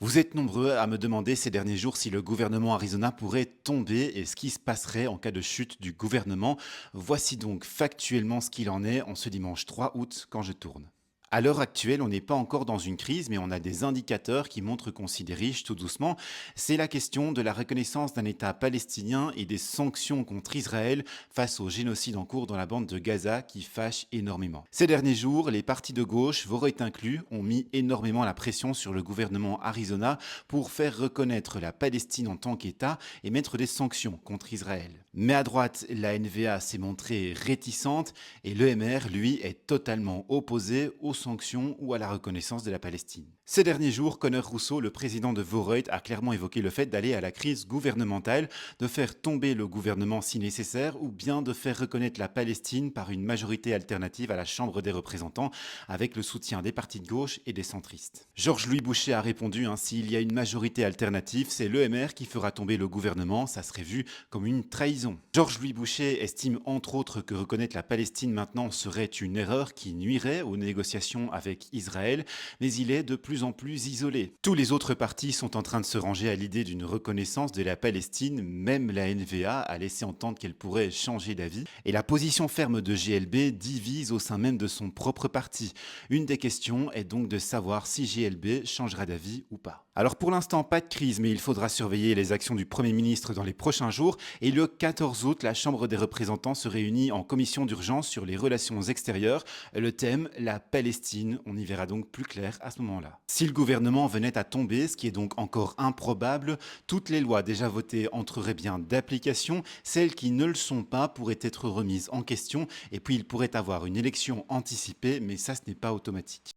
Vous êtes nombreux à me demander ces derniers jours si le gouvernement Arizona pourrait tomber et ce qui se passerait en cas de chute du gouvernement. Voici donc factuellement ce qu'il en est en ce dimanche 3 août quand je tourne. À l'heure actuelle, on n'est pas encore dans une crise, mais on a des indicateurs qui montrent qu'on s'y dirige tout doucement. C'est la question de la reconnaissance d'un État palestinien et des sanctions contre Israël face au génocide en cours dans la bande de Gaza qui fâche énormément. Ces derniers jours, les partis de gauche, Voreut inclus, ont mis énormément la pression sur le gouvernement Arizona pour faire reconnaître la Palestine en tant qu'État et mettre des sanctions contre Israël. Mais à droite, la NVA s'est montrée réticente et l'EMR, lui, est totalement opposé aux sanctions ou à la reconnaissance de la Palestine. Ces derniers jours, Conor Rousseau, le président de Voreut, a clairement évoqué le fait d'aller à la crise gouvernementale, de faire tomber le gouvernement si nécessaire ou bien de faire reconnaître la Palestine par une majorité alternative à la Chambre des représentants avec le soutien des partis de gauche et des centristes. Georges-Louis Boucher a répondu, s'il y a une majorité alternative, c'est l'EMR qui fera tomber le gouvernement, ça serait vu comme une trahison. Georges-Louis Boucher estime entre autres que reconnaître la Palestine maintenant serait une erreur qui nuirait aux négociations avec Israël, mais il est de plus en plus isolé. Tous les autres partis sont en train de se ranger à l'idée d'une reconnaissance de la Palestine, même la NVA a laissé entendre qu'elle pourrait changer d'avis, et la position ferme de GLB divise au sein même de son propre parti. Une des questions est donc de savoir si GLB changera d'avis ou pas. Alors pour l'instant, pas de crise, mais il faudra surveiller les actions du Premier ministre dans les prochains jours, et le 14 août, la Chambre des représentants se réunit en commission d'urgence sur les relations extérieures. Le thème, la Palestine, on y verra donc plus clair à ce moment-là. Si le gouvernement venait à tomber, ce qui est donc encore improbable, toutes les lois déjà votées entreraient bien d'application, celles qui ne le sont pas pourraient être remises en question, et puis il pourrait avoir une élection anticipée, mais ça ce n'est pas automatique.